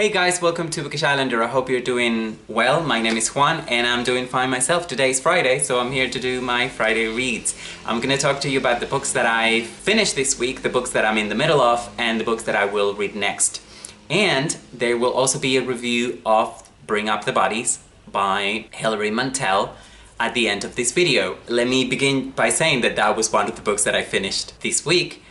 Hey guys, welcome to Bookish Islander. I hope you're doing well. My name is Juan and I'm doing fine myself. Today is Friday, so I'm here to do my Friday reads. I'm gonna talk to you about the books that I finished this week, the books that I'm in the middle of, and the books that I will read next. And there will also be a review of Bring Up the Bodies by Hilary Mantel at the end of this video. Let me begin by saying that that was one of the books that I finished this week.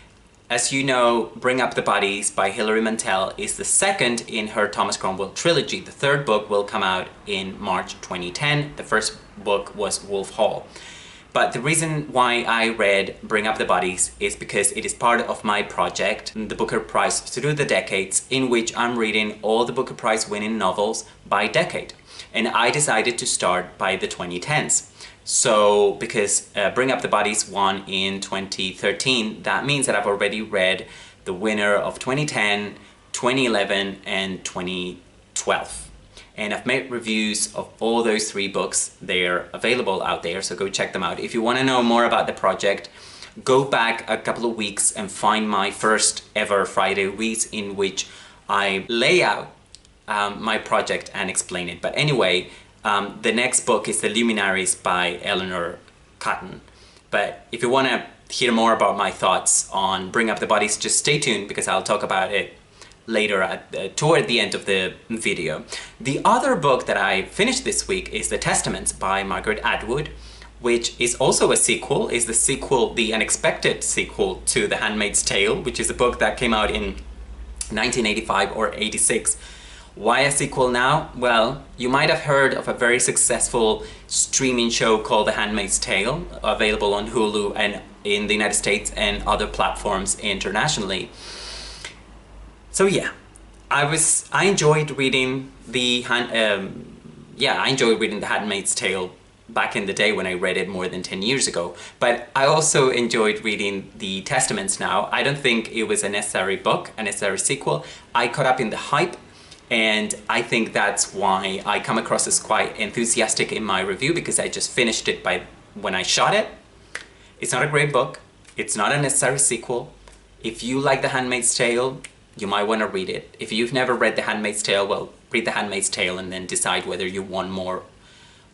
As you know, Bring Up the Bodies by Hilary Mantel is the second in her Thomas Cromwell trilogy. The third book will come out in March 2010. The first book was Wolf Hall. But the reason why I read Bring Up the Bodies is because it is part of my project, the Booker Prize Through the Decades, in which I'm reading all the Booker Prize winning novels by decade. And I decided to start by the 2010s. So, because Bring Up the Bodies won in 2013, that means that I've already read the winner of 2010, 2011, and 2012. And I've made reviews of all those three books. They're available out there, so go check them out. If you want to know more about the project, go back a couple of weeks and find my first ever Friday reads in which I lay out my project and explain it. But anyway, the next book is The Luminaries by Eleanor Cotton. But if you want to hear more about my thoughts on Bring Up the Bodies, just stay tuned because I'll talk about it later toward the end of the video. The other book that I finished this week is The Testaments by Margaret Atwood, which is also a sequel, is the unexpected sequel to The Handmaid's Tale, which is a book that came out in 1985 or 86. Why a sequel now? Well, you might have heard of a very successful streaming show called The Handmaid's Tale, available on Hulu and in the United States and other platforms internationally. So yeah, I enjoyed reading The Handmaid's Tale back in the day when I read it more than 10 years ago. But I also enjoyed reading The Testaments now. I don't think it was a necessary book, a necessary sequel. I caught up in the hype. And I think that's why I come across as quite enthusiastic in my review, because I just finished it when I shot it. It's not a great book. It's not a necessary sequel. If you like The Handmaid's Tale, you might want to read it. If you've never read The Handmaid's Tale, well, read The Handmaid's Tale and then decide whether you want more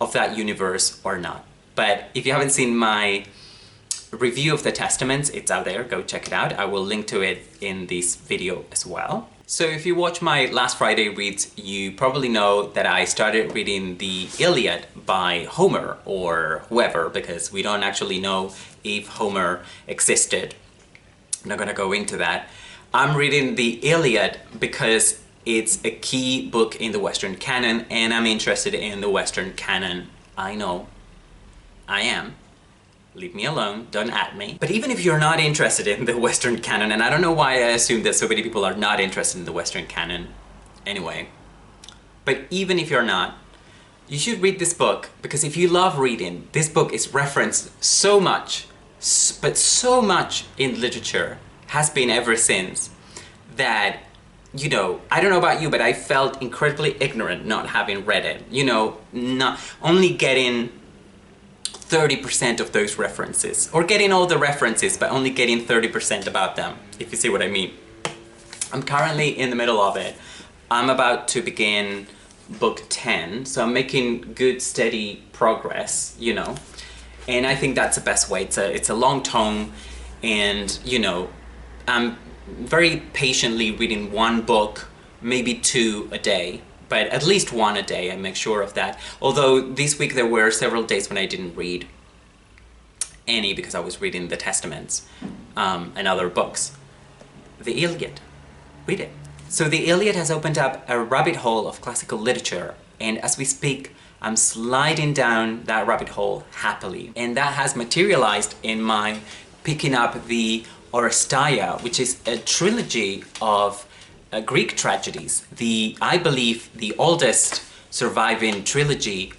of that universe or not. But if you haven't seen my review of The Testaments, it's out there. Go check it out. I will link to it in this video as well. So if you watch my last Friday reads, you probably know that I started reading the Iliad by Homer, or whoever, because we don't actually know if Homer existed. I'm not gonna go into that. I'm reading the Iliad because it's a key book in the Western canon, and I'm interested in the Western canon. I know. I am. Leave me alone, don't at me. But even if you're not interested in the Western canon, and I don't know why I assume that so many people are not interested in the Western canon anyway, but even if you're not, you should read this book, because if you love reading, this book is referenced so much, but so much in literature has been ever since, that, you know, I don't know about you, but I felt incredibly ignorant not having read it. You know, not only getting 30% of those references, or getting all the references but only getting 30% about them, if you see what I mean. I'm currently in the middle of it. I'm about to begin book 10, so I'm making good steady progress, you know, and I think that's the best way. It's a long tome, and you know, I'm very patiently reading one book, maybe two a day, but at least one a day, I make sure of that. Although this week there were several days when I didn't read any because I was reading the Testaments and other books. The Iliad, read it. So the Iliad has opened up a rabbit hole of classical literature, and as we speak, I'm sliding down that rabbit hole happily. And that has materialized in my picking up the Oresteia, which is a trilogy of Greek tragedies. I believe the oldest surviving trilogy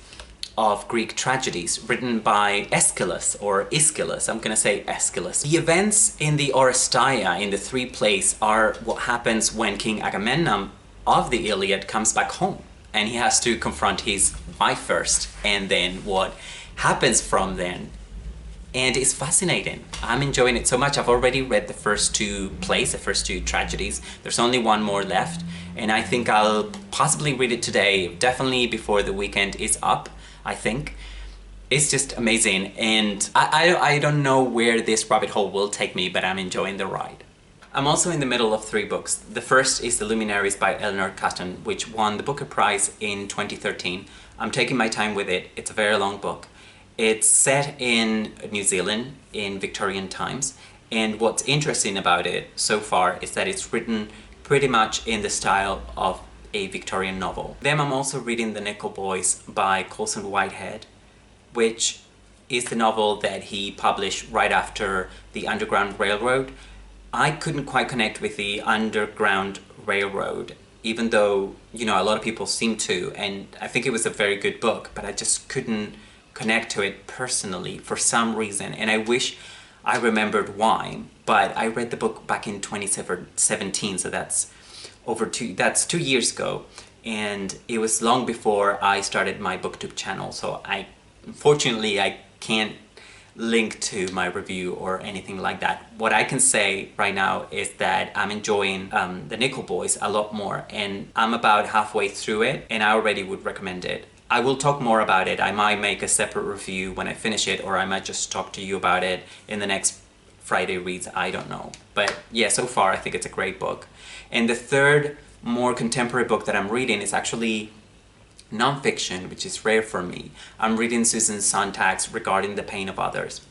of Greek tragedies, written by Aeschylus, or Aeschylus, I'm gonna say Aeschylus. The events in the Oresteia, in the three plays, are what happens when King Agamemnon of the Iliad comes back home, and he has to confront his wife first, and then what happens from then. and it's fascinating. I'm enjoying it so much. I've already read the first two plays, the first two tragedies. There's only one more left, and I think I'll possibly read it today, definitely before the weekend is up, I think. It's just amazing, and I don't know where this rabbit hole will take me, but I'm enjoying the ride. I'm also in the middle of 3 books. The first is The Luminaries by Eleanor Catton, which won the Booker Prize in 2013. I'm taking my time with it. It's a very long book. It's set in New Zealand in Victorian times, and what's interesting about it so far is that it's written pretty much in the style of a Victorian novel. Then I'm also reading The Nickel Boys by Colson Whitehead, which is the novel that he published right after The Underground Railroad. I couldn't quite connect with The Underground Railroad, even though, you know, a lot of people seem to, and I think it was a very good book, but I just couldn't connect to it personally for some reason, and I wish I remembered why. But I read the book back in 2017, so that's 2 years ago, and it was long before I started my booktube channel, so unfortunately I can't link to my review or anything like that. What I can say right now is that I'm enjoying The Nickel Boys a lot more, and I'm about halfway through it, and I already would recommend it. I will talk more about it. I might make a separate review when I finish it, or I might just talk to you about it in the next Friday reads, I don't know. But yeah, so far I think it's a great book. And the third, more contemporary book that I'm reading is actually non-fiction, which is rare for me. I'm reading Susan Sontag's Regarding the Pain of Others.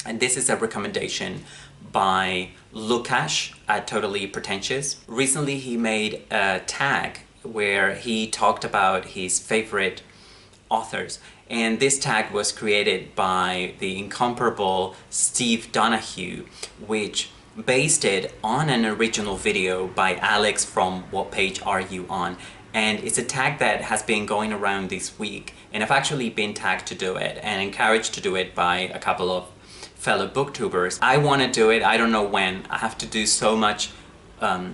And this is a recommendation by Lukash at Totally Pretentious. Recently he made a tag where he talked about his favorite authors. And this tag was created by the incomparable Steve Donahue, which based it on an original video by Alex from What Page Are You On? And it's a tag that has been going around this week, and I've actually been tagged to do it and encouraged to do it by a couple of fellow booktubers. I want to do it, I don't know when. I have to do so much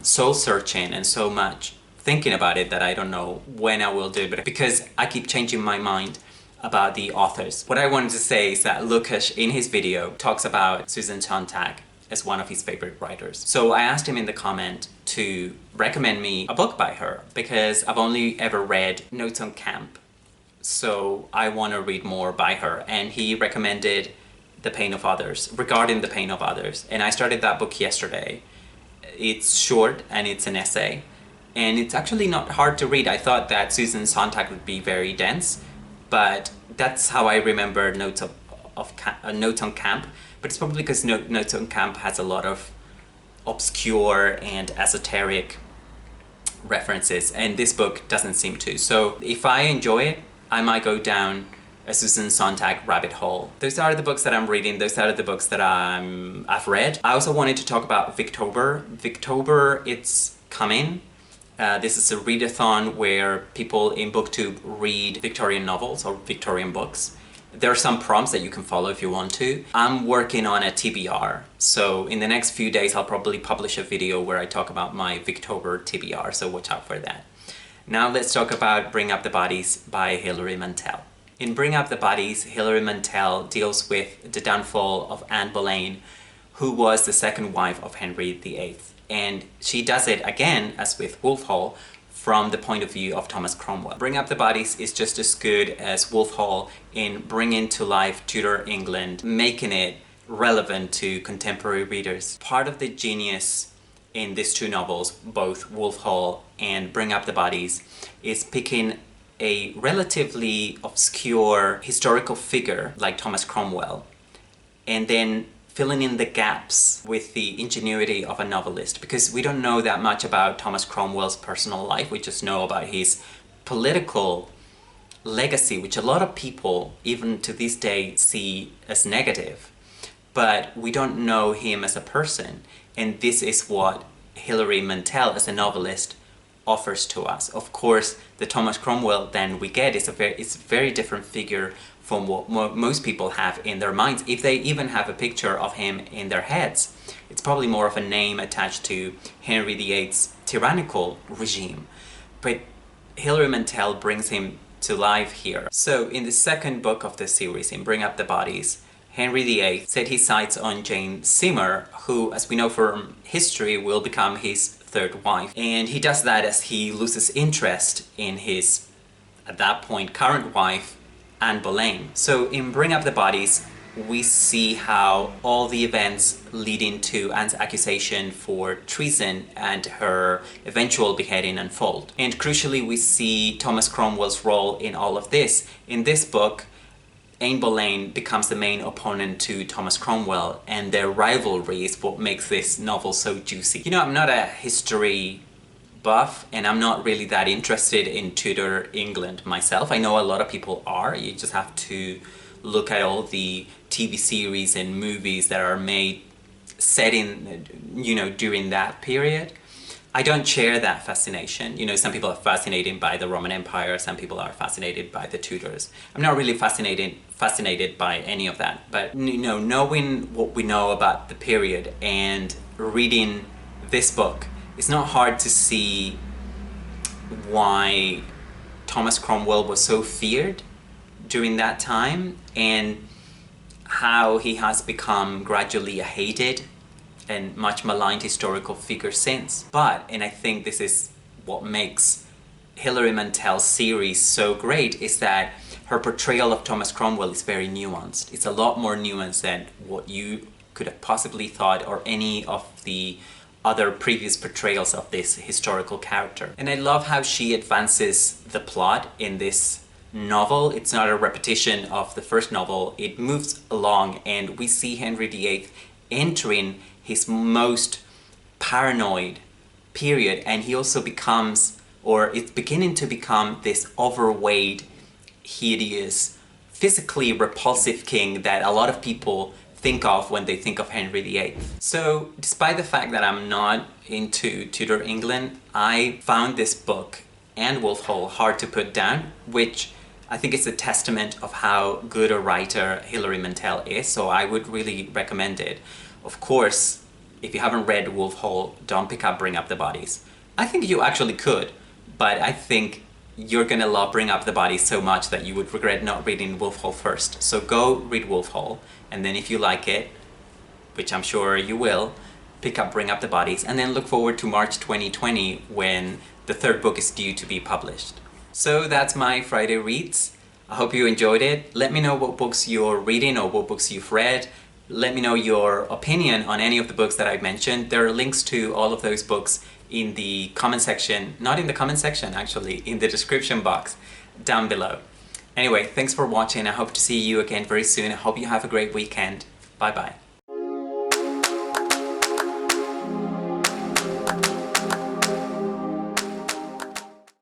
soul searching and so much thinking about it that I don't know when I will do it, because I keep changing my mind about the authors. What I wanted to say is that Lukash in his video talks about Susan Sontag as one of his favorite writers. So I asked him in the comment to recommend me a book by her, because I've only ever read Notes on Camp, so I want to read more by her, and he recommended The Pain of Others, Regarding the Pain of Others, and I started that book yesterday. It's short and it's an essay, and it's actually not hard to read. I thought that Susan Sontag would be very dense, but that's how I remember Notes on Camp. But it's probably because Notes on Camp has a lot of obscure and esoteric references, and this book doesn't seem to. So if I enjoy it, I might go down a Susan Sontag rabbit hole. Those are the books that I'm reading. Those are the books that I've read. I also wanted to talk about Victober. Victober, it's coming. This is a readathon where people in BookTube read Victorian novels or Victorian books. There are some prompts that you can follow if you want to. I'm working on a TBR, so in the next few days I'll probably publish a video where I talk about my Victober TBR, so watch out for that. Now let's talk about Bring Up the Bodies by Hilary Mantel. In Bring Up the Bodies, Hilary Mantel deals with the downfall of Anne Boleyn, who was the second wife of Henry VIII. And she does it again, as with Wolf Hall, from the point of view of Thomas Cromwell. Bring Up the Bodies is just as good as Wolf Hall in bringing to life Tudor England, making it relevant to contemporary readers. Part of the genius in these two novels, both Wolf Hall and Bring Up the Bodies, is picking a relatively obscure historical figure like Thomas Cromwell, and then filling in the gaps with the ingenuity of a novelist, because we don't know that much about Thomas Cromwell's personal life. We just know about his political legacy, which a lot of people, even to this day, see as negative. But we don't know him as a person, and this is what Hilary Mantel, as a novelist, offers to us. Of course, the Thomas Cromwell then we get is a very different figure from what most people have in their minds. If they even have a picture of him in their heads, it's probably more of a name attached to Henry VIII's tyrannical regime. But Hilary Mantel brings him to life here. So in the second book of the series, in Bring Up the Bodies, Henry VIII set his sights on Jane Seymour, who, as we know from history, will become his third wife. And he does that as he loses interest in his, at that point, current wife, Anne Boleyn. So in Bring Up the Bodies, we see how all the events leading to Anne's accusation for treason and her eventual beheading unfold. And crucially, we see Thomas Cromwell's role in all of this. In this book, Anne Boleyn becomes the main opponent to Thomas Cromwell, and their rivalry is what makes this novel so juicy. You know, I'm not a history buff, and I'm not really that interested in Tudor England myself. I know a lot of people are. You just have to look at all the TV series and movies that are made set in, you know, during that period. I don't share that fascination. You know, some people are fascinated by the Roman Empire, some people are fascinated by the Tudors. I'm not really fascinated by any of that, but you know, knowing what we know about the period and reading this book, it's not hard to see why Thomas Cromwell was so feared during that time and how he has become gradually a hated and much maligned historical figure since. But, and I think this is what makes Hilary Mantel's series so great, is that her portrayal of Thomas Cromwell is very nuanced. It's a lot more nuanced than what you could have possibly thought or any of the other previous portrayals of this historical character. And I love how she advances the plot in this novel. It's not a repetition of the first novel. It moves along and we see Henry VIII entering his most paranoid period, and he also becomes, or it's beginning to become, this overweight, hideous, physically repulsive king that a lot of people think of when they think of Henry VIII. So despite the fact that I'm not into Tudor England, I found this book and Wolf Hall hard to put down, which I think is a testament of how good a writer Hilary Mantel is, so I would really recommend it. Of course, if you haven't read Wolf Hall, don't pick up Bring Up the Bodies. I think you actually could, but I think you're gonna love Bring Up the Bodies so much that you would regret not reading Wolf Hall first. So go read Wolf Hall, and then if you like it, which I'm sure you will, pick up Bring Up the Bodies, and then look forward to March 2020 when the third book is due to be published. So that's my Friday Reads. I hope you enjoyed it. Let me know what books you're reading or what books you've read. Let me know your opinion on any of the books that I mentioned. There are links to all of those books in the comment section, not in the comment section actually, in the description box down below. Anyway, thanks for watching. I hope to see you again very soon. I hope you have a great weekend. Bye bye.